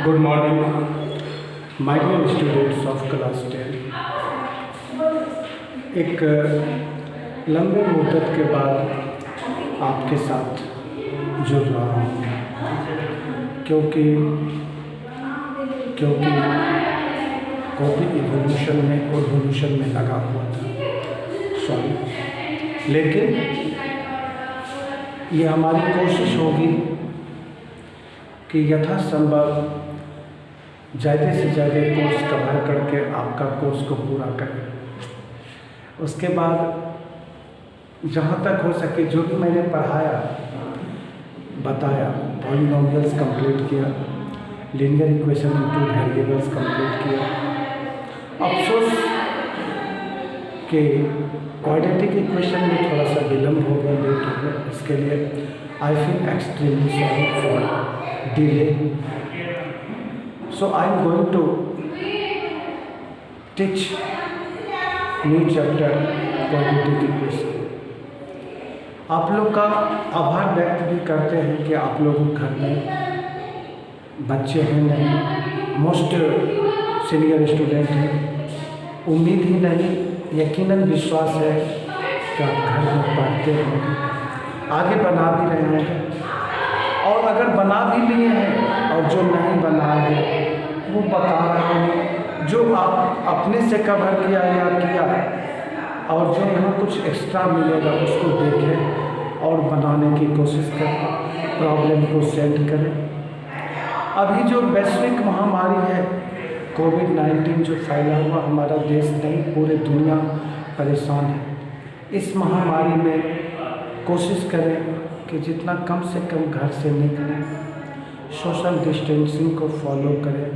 Good morning, my dear students of class 10। एक लंबे मुद्दत के बाद आपके साथ जुड़ रहा हूँ क्योंकि कॉपी इवोल्यूशन में लगा हुआ था। लेकिन ये हमारी कोशिश होगी कि यथासंभव ज़्यादा से ज़्यादा कोर्स कवर करके आपका कोर्स को पूरा करें। उसके बाद जहाँ तक हो सके जो भी मैंने पढ़ाया बताया, पॉलिनोमियल्स कंप्लीट किया, linear equation into variables complete किया। अफसोस कि क्वाड्रेटिक इक्वेशन में थोड़ा सा विलम्ब हो गया, लेट हो गया। इसके लिए I feel extremely sorry for delay. So I am going to teach new chapter quadratic equation। आप लोग का आभार व्यक्त भी करते हैं कि आप लोग घर में बच्चे हैं नहीं, मोस्ट सीनियर स्टूडेंट हैं। उम्मीद ही नहीं, यकीनन विश्वास है कि आप घर में पढ़ते होंगे, आगे बना भी रहे होंगे। और अगर बना भी लिए हैं और जो नहीं बना है वो बता रहे हैं, जो आप अपने से कवर किया या किया और जो यहाँ कुछ एक्स्ट्रा मिलेगा उसको देखें और बनाने की कोशिश करें, प्रॉब्लम को सेट करें। अभी जो वैश्विक महामारी है कोविड-19 जो फैला हुआ, हमारा देश नहीं पूरे दुनिया परेशान है। इस महामारी में कोशिश करें कि जितना कम से कम घर से निकलें, सोशल डिस्टेंसिंग को फॉलो करें,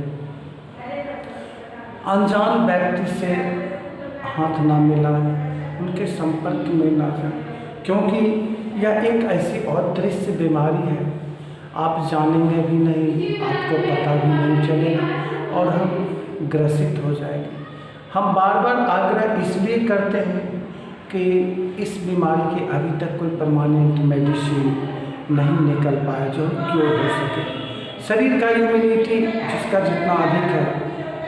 अनजान व्यक्ति से हाथ ना मिलाएं, उनके संपर्क में ना जाएं, क्योंकि यह एक ऐसी अदृश्य बीमारी है, आप जानेंगे भी नहीं, आपको पता भी नहीं चलेगा और हम ग्रसित हो जाएंगे। हम बार बार आग्रह इसलिए करते हैं कि इस बीमारी की अभी तक कोई परमानेंट मेडिसिन नहीं निकल पाया जो क्योर हो सके। शरीर का इम्यूनिटी जिसका जितना अधिक है,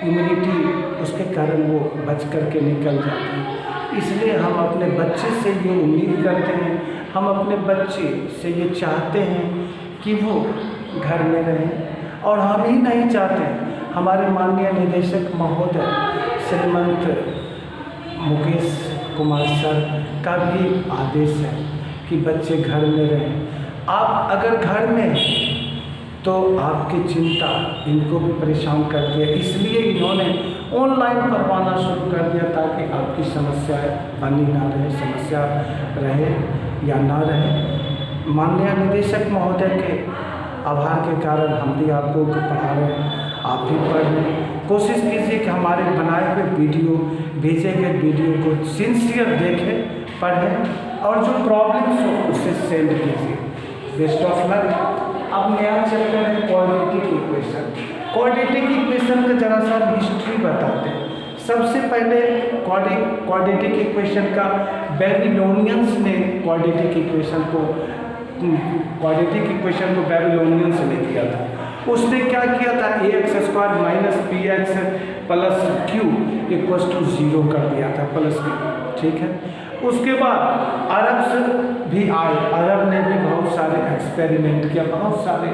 इम्यूनिटी उसके कारण वो बच कर के निकल जाते हैं। इसलिए हम अपने बच्चे से ये उम्मीद करते हैं, हम अपने बच्चे से ये चाहते हैं कि वो घर में रहें। और हम ही नहीं चाहते, हमारे माननीय निदेशक महोदय श्रीमंत मुकेश कुमार सर का भी आदेश है कि बच्चे घर में रहें। आप अगर घर में तो आपकी चिंता इनको भी परेशान करती है, इसलिए इन्होंने ऑनलाइन पढ़वाना शुरू कर दिया ताकि आपकी समस्या बनी ना रहे, समस्या रहे या ना रहे। माननीय निदेशक महोदय के आभार के कारण हम भी आपको पढ़ा रहे हैं, आप भी पढ़ रहे हैं। कोशिश कीजिए कि हमारे बनाए हुए वीडियो, भेजे गए वीडियो को सिंसियर देखें, पढ़ें और जो प्रॉब्लम्स हो उसे सेंड कीजिए। Best of luck. अब नया चैप्टर है क्वाड्रेटिक इक्वेशन। क्वाड्रेटिक इक्वेशन का जरा सा हिस्ट्री बताते हैं। सबसे पहले क्वाड्रेटिक इक्वेशन का बेबीलोनियंस ने क्वाड्रेटिक इक्वेशन को बेबीलोनियंस ने किया था। उसने क्या किया था, ax² minus bx plus q equals to 0 कर दिया था, प्लस q। ठीक है। उसके बाद अरब से भी आए, अरब ने भी बहुत सारे एक्सपेरिमेंट किया, बहुत सारे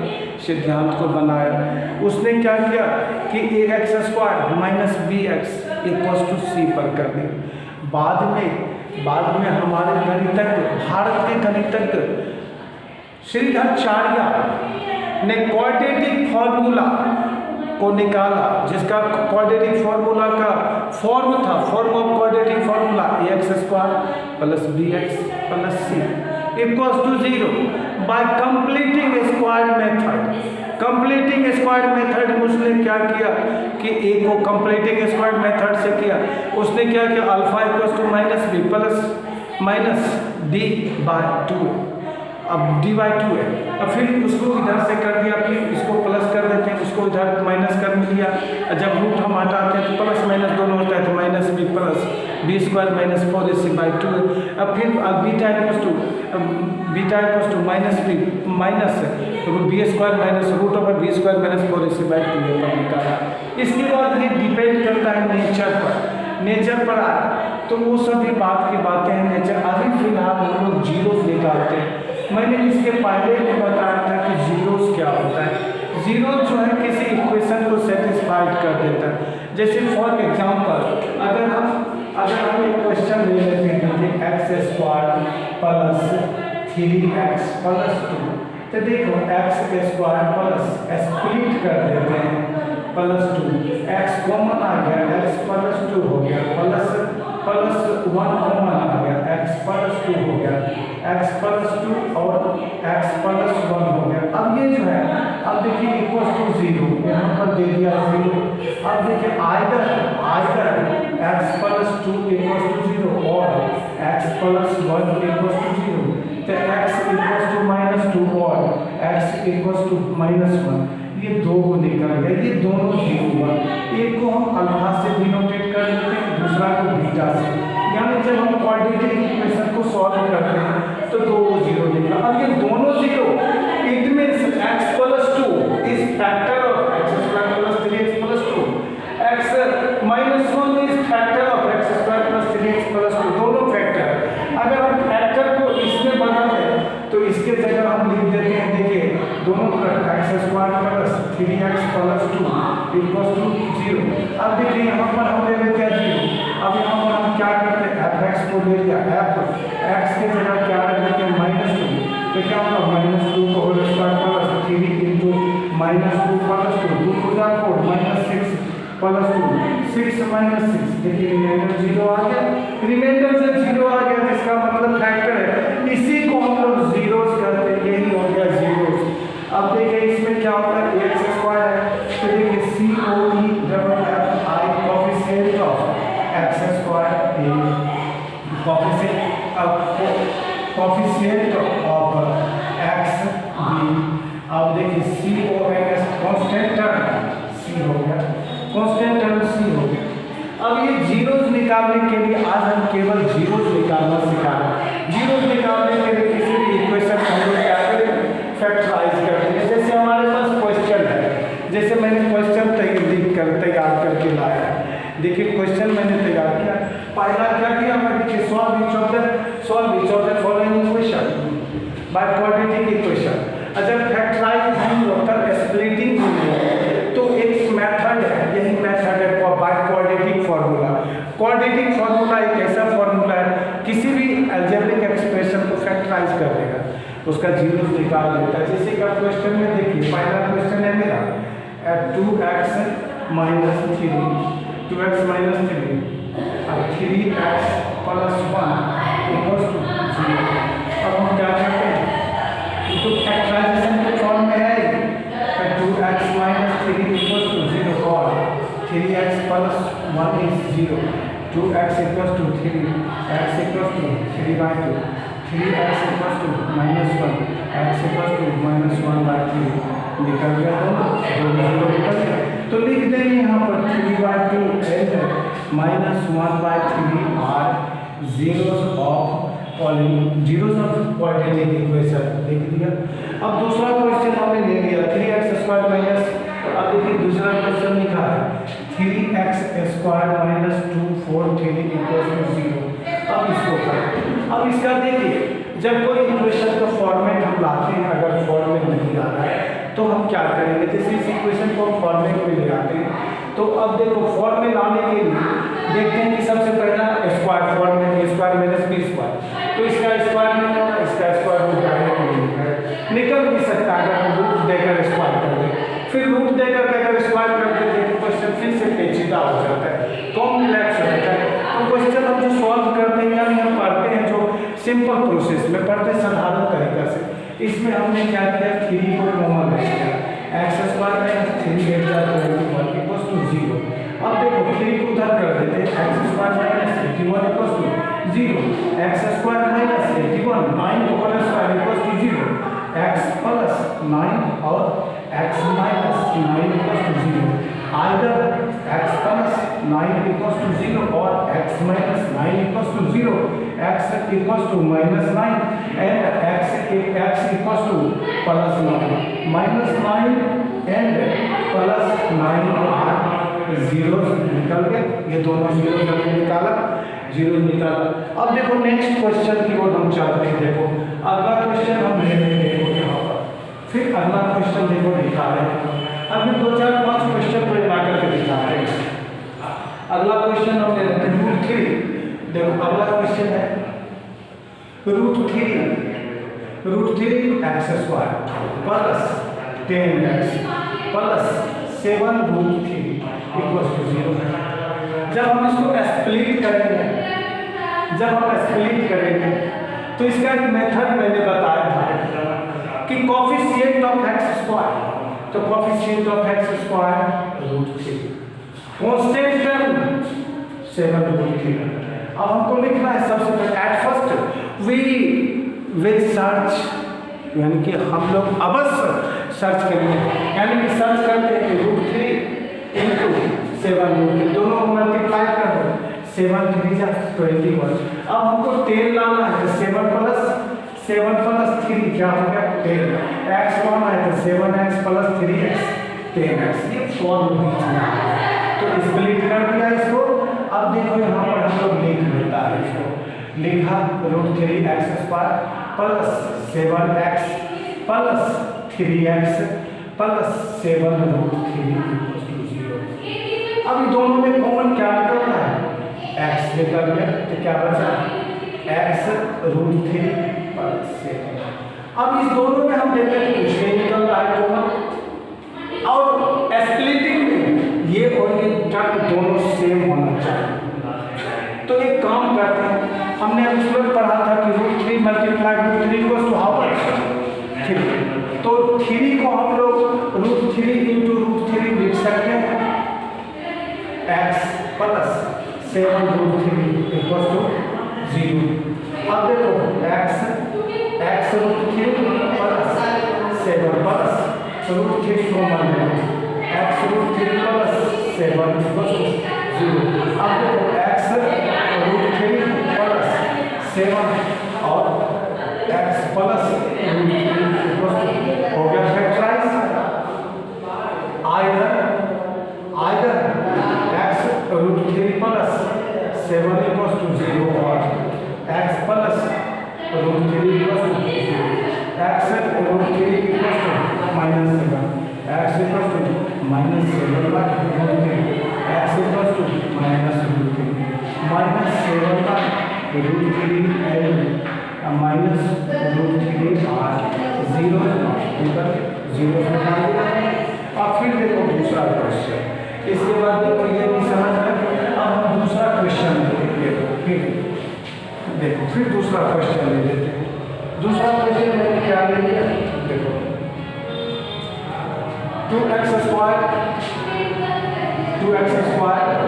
सिद्धांत को बनाया। उसने क्या किया कि ax² minus bx equals to c पर कर दिया। बाद में हमारे गणितज्ञ, भारत के गणितज्ञ श्रीधराचार्य ने क्वाड्रेटिक फार्मूला को निकाला, जिसका क्वाड्रेटिक फार्मूला का form of quadratic formula ax² plus bx plus c equals to 0 by completing square method. उसने क्या किया कि a को कंप्लीटिंग स्क्वायर मेथड से किया। उसने क्या किया, alpha equals to minus b plus minus d by 2, अब d/2 है। अब फिर उसको इधर से कर दिया, फिर इसको प्लस कर देते हैं, उसको इधर माइनस कर लिया। जब रूट हम हटाते हैं तो प्लस माइनस दोनों होता है, तो minus b plus b² minus 4ac/2। अब फिर beta equals to beta equals to minus B minus B square minus root over B square minus 4ac/2a पर निकाला। इसके बाद ये डिपेंड करता है नेचर पर आए तो वो सभी बात की बातें हैं नेचर। अभी फिलहाल हम लोग जीरोस निकालते हैं। मैंने इसके पहले भी बताया था कि जीरोस क्या होता है। जीरो जो है किसी इक्वेशन को सेटिस्फाइड कर देता है। जैसे फॉर एग्जांपल अगर हम एक क्वेश्चन ले लेते हैं कि x² प्लस 3x प्लस 2, तो देखो x² प्लस स्प्लिट कर देते हैं प्लस 2, x कॉमन आ गया, x प्लस 2 हो गया, प्लस 1 कॉमन आ गया, x प्लस 2 हो गया, x प्लस 2 और x प्लस 1 हो गया। अब ये जो है अब देखिए इक्वल टू 0 यहाँ पर दे दिया 0। अब देखिए either x plus 2 equal to 0 और x प्लस 1 इक्वल टू 0, तो x इक्वल टू -2 और x इक्वल टू -1, ये दो को निकल गए, ये दोनों जीरो हुआ। एक को हम अल्फा से डिनोटेट कर लेते हैं, दूसरा को बीटा से। यानी जब हम क्वाड्रेटिक इक्वेशन को सॉल्व करते हैं तो दो जीरो निकला। अब ये दोनों zero it means x plus 2 is factor of x² plus 3x plus 2, x minus 1 is factor of x² plus 3x plus 2, दोनों फैक्टर। अगर हम फैक्टर को इसमें बदल दें तो इसके जगह हम लिख देते हैं, देखिए दोनों तरफ x² plus 3x plus 2 equal to 0। अब देखिए यहाँ पर हम ले लेते हैं 0। अब यहाँ पर हम क्या करते हैं, fx को ले लिया, x के जगह क्या रख देते हैं -2, तो क्या होगा -2 को whole square plus 3 into -2 plus 2, 2 को जा 4 -6 प्लस 2, 6 - 6, देखिए रिमाइंडर 0 आ गया। रिमाइंडर से 0 आ गया इसका मतलब फैक्टर है, इसी को हम लोग जीरोस कहते हैं, यही हो गया जीरोस। अब देखिए इसमें क्या होता है, x² है तो देखिए COEFFI coefficient of x² coefficient of x b। अब देखिए CONS कांस्टेंट टर्म c हो गया, कांस्टेंट टर्म c हो गया। अब ये जीरोस निकालने के लिए आज हम केवल जीरोस निकालना सिखा रहे हैं। जीरोस निकालने के लिए किसी भी इक्वेशन को हम लोग क्या करें, फैक्टराइज करते हैं। जैसे हमारे पास क्वेश्चन है, जैसे मैंने क्वेश्चन तैयार करके लाया है। देखिए क्वेश्चन मैंने तैयार किया, पहला क्या किया मैं, देखिए solve each of the following equation by quadratic equation. जब फैक्टराइज नहीं होता स्प्लिटिंग नहीं होता तो एक मेथड है, यही मेथड है by quadratic formula. Quadratic formula एक ऐसा फार्मूला है किसी भी अलजेब्रिक एक्सप्रेशन को फैक्टराइज कर देगा, उसका जीरोस निकाल देता है। जैसे कि आप क्वेश्चन में देखिए, पहला क्वेश्चन है मेरा 2x माइनस 3 अब 3x प्लस 1 इक्वल टू 0। अब हम क्या करते हैं, तो फैक्टराइजेशन के फॉर्म में है, 2x माइनस 3 इक्वल टू 0 और 3x plus 1 is 0, 2x equal to 3, x equal to 3/2, 3x equal to -1, x equal to -1/3 निकल गया, दोनों निकल गया। तो लिख देंगे यहाँ पर 3/2 and -1/3 are zeros of quadratic equation, लिख दिया। अब दूसरा क्वेश्चन हमने ले लिया 3x² माइनस, अब देखिए दूसरा क्वेश्चन लिखा है 3x² - 2 4 3 इक्वल टू 0। अब इसको करें, अब इसका देखिए जब कोई इक्वेशन का फॉर्मेट हम लाते हैं, अगर फॉर्मेट नहीं आ रहा है तो हम क्या करेंगे, जैसे इस इक्वेशन को हम फॉर्मेट में ले आते हैं तो अब देखो फॉर्मेट लाने के लिए देखते हैं कि सबसे पहला स्क्वायर फॉर्मेट, a² - b², तो इसका स्क्वायर नहीं होगा, इसका स्क्वायर रूट डायरेक्ट निकल भी सकता है अगर हम रूट देकर स्क्वायर कर दें, फिर रूट देकर अगर स्क्वायर कर देते हैं तो क्वेश्चन फिर से पेचीदा हो जाता है, कॉम्प्लेक्स हो जाता है। तो क्वेश्चन हम जो सॉल्व करते हैं यानी हम पढ़ते हैं जो सिंपल प्रोसेस में पढ़ते हैं, साधारण तरीका से। इसमें हमने क्या किया, 3 को कॉमन रख दिया, x² - 3 = 21 इक्वल टू 0। अब देखो 3 को उधर कर देते हैं, x² - 81 इक्वल टू 0, x² - 81 9 को whole square equal to 0, x plus 9 और x minus 9 equal to 0। Either x plus 9 equals to 0 और x minus 9 equals to 0, x equals to minus 9 and x equals to plus 9, minus 9 and plus 9 और zero निकल गए, ये दोनों zero करके निकाला, zero निकाला। अब देखो नेक्स्ट क्वेश्चन की ओर हम चलते हैं। देखो अगला क्वेश्चन हम ले लेंगे, देखो यहाँ पर फिर अगला क्वेश्चन देखो लिखा है, अभी 2 4 5 क्वेश्चन को मिला करके दिखा है। अगला क्वेश्चन हम ले लेते हैं रूट 3। देखो अगला क्वेश्चन है root 3 X square plus 10x plus 7 root 3 equals to 0। जब हम इसको स्प्लिट करेंगे, तो इसका एक मेथड मैंने बताया था कि कोफिशिएंट ऑफ एक्स स्क्वायर, तो coefficient of X square root 3, constant term 7 root 3। अब हमको लिखना है सबसे पहले at first we will search, यानी कि हम लोग अवश्य सर्च करेंगे, यानी कि सर्च करते हैं कि रूट 3 इंटू 7 रूट 3 दोनों को मल्टीप्लाई कर दो, 7 3 जा 21। अब हमको 10 लाना है, तो 7 प्लस 3 क्या हो गया 10, x लाना है तो 7x प्लस 3x 10x, ये फॉर्म तो स्प्लिट कर दिया इसको। अब देखो यहाँ पर हम लोग लिख लेता है इसको, लिखा root 3x square plus 7x plus 3x plus 7 root 3 equals to 0। अब इन दोनों में कॉमन क्या निकलना है, x निकल गया, तो क्या बचा x रूट 3 प्लस 7। अब इस दोनों में हम देखते हैं कि निकल रहा है कॉमन, और स्प्लिटिंग में ये और ये टर्म दोनों सेम होना चाहिए। तो एक काम करते हैं, हमने अभी सुबह पढ़ा था कि root 3 multiply root 3 equals to how much, ठीक, तो 3 को हम लोग रूट 3 इंटू रूट 3 लिख सकते हैं, x plus 7 root 3 equals to 0। अब देखो x root 3 plus 7 plus root 3 common है, x root 3 plus 7 equals to 0। अब देखो x रूट 3 प्लस 7 और x plus root 3 equals to हो गया factorise, either x root 3 plus 7 equals to 0 और x plus root 3 equals to 0, x root 3 equals to minus 7, x equals to minus 7 by root 3, x equals to minus root 3, minus 7 by root 3 and minus root 3 और 0 निकल 0 निकाल दिया। अब फिर देखो दूसरा question, इसके बाद देखो ये भी समझ में। अब हम दूसरा क्वेश्चन देखो, देखो फिर दूसरा क्वेश्चन ले लेते हैं। दूसरा क्वेश्चन मैंने क्या ले लिया, देखो 2x square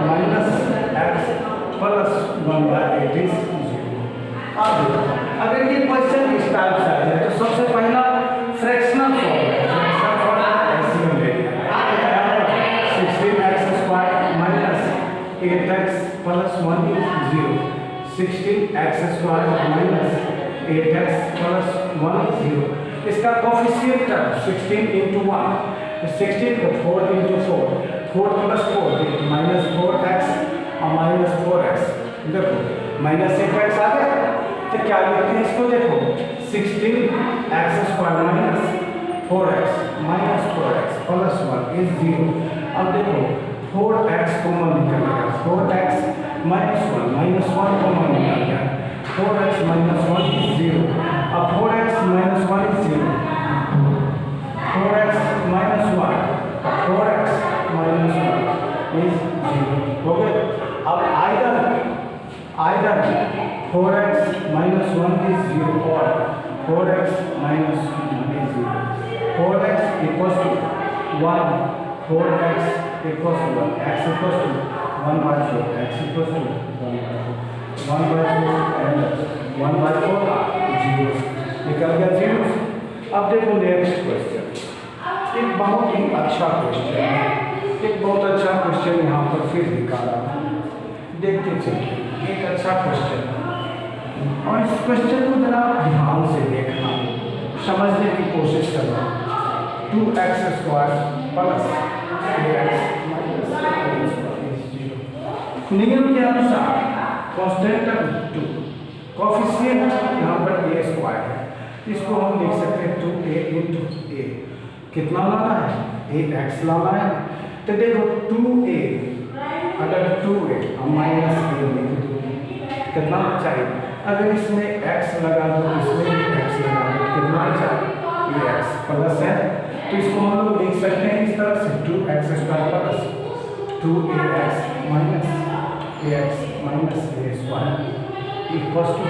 minus x plus 1/8 is 0। अब अगर ये क्वेश्चन इस टाइप से आ जाए तो सबसे पहला फ्रैक्शनल फॉर्म ऐसे में ले लिया, 16x square minus 8x plus 1 is 0, 16x square minus 8x plus 1 is 0। इसका कोफिशिएंट टर्म 16 इंटू 1, 16 को 4 इंटू 4 प्लस 4 माइनस 4x और माइनस 4x, देखो माइनस 8x आ गया, तो क्या लिखते हैं इसको, देखो 16x square minus 4x plus 1 is 0। अब देखो 4x कॉमन निकल गया, 4x माइनस 1 कॉमन निकल गया, 4x माइनस 1 इज 0। अब 4x minus 1 is 0, 4x minus 1 is 0 हो गया। अब आइदर 4x माइनस 1 इज 0 और 4x minus 1 is 0, 4x equals to 1, 4x equals to 1, x equals to 1/4, x equals to 1/4 and 1/4 0 निकल गया 0। अब देखो नेक्स्ट क्वेश्चन, एक बहुत ही अच्छा क्वेश्चन है। एक बहुत अच्छा क्वेश्चन यहाँ पर फिर निकाला, देखते चलिए। एक अच्छा क्वेश्चन है और इस क्वेश्चन को जरा ध्यान से देखना, समझने की कोशिश करना। 2x² प्लस ax माइनस नियम के अनुसार कांस्टेंट 2 कोफिशिएंट यहाँ पर a² है, इसको हम लिख सकते हैं 2a इंटू a। कितना लाना है? ax लाना है। तो देखो 2a, अगर 2a हम माइनस a लिख दो, कितना चाहिए? अगर इसमें x लगा दो, इसमें भी x लगा दो, कितना चाहिए? ax प्लस है, तो इसको हम लोग लिख सकते हैं इस तरह से 2x² plus 2ax minus ax minus a² equals to 0।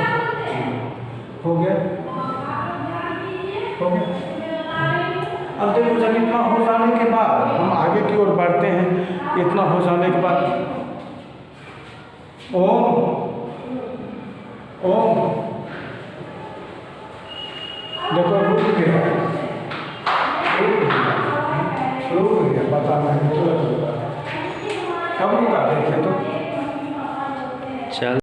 हो गया? हो गया? अब देखो, जब इतना हो जाने के बाद हम आगे की ओर बढ़ते हैं। इतना हो जाने के बाद ओम देखो रुक गया, पता नहीं कब रुका, देखे तो चल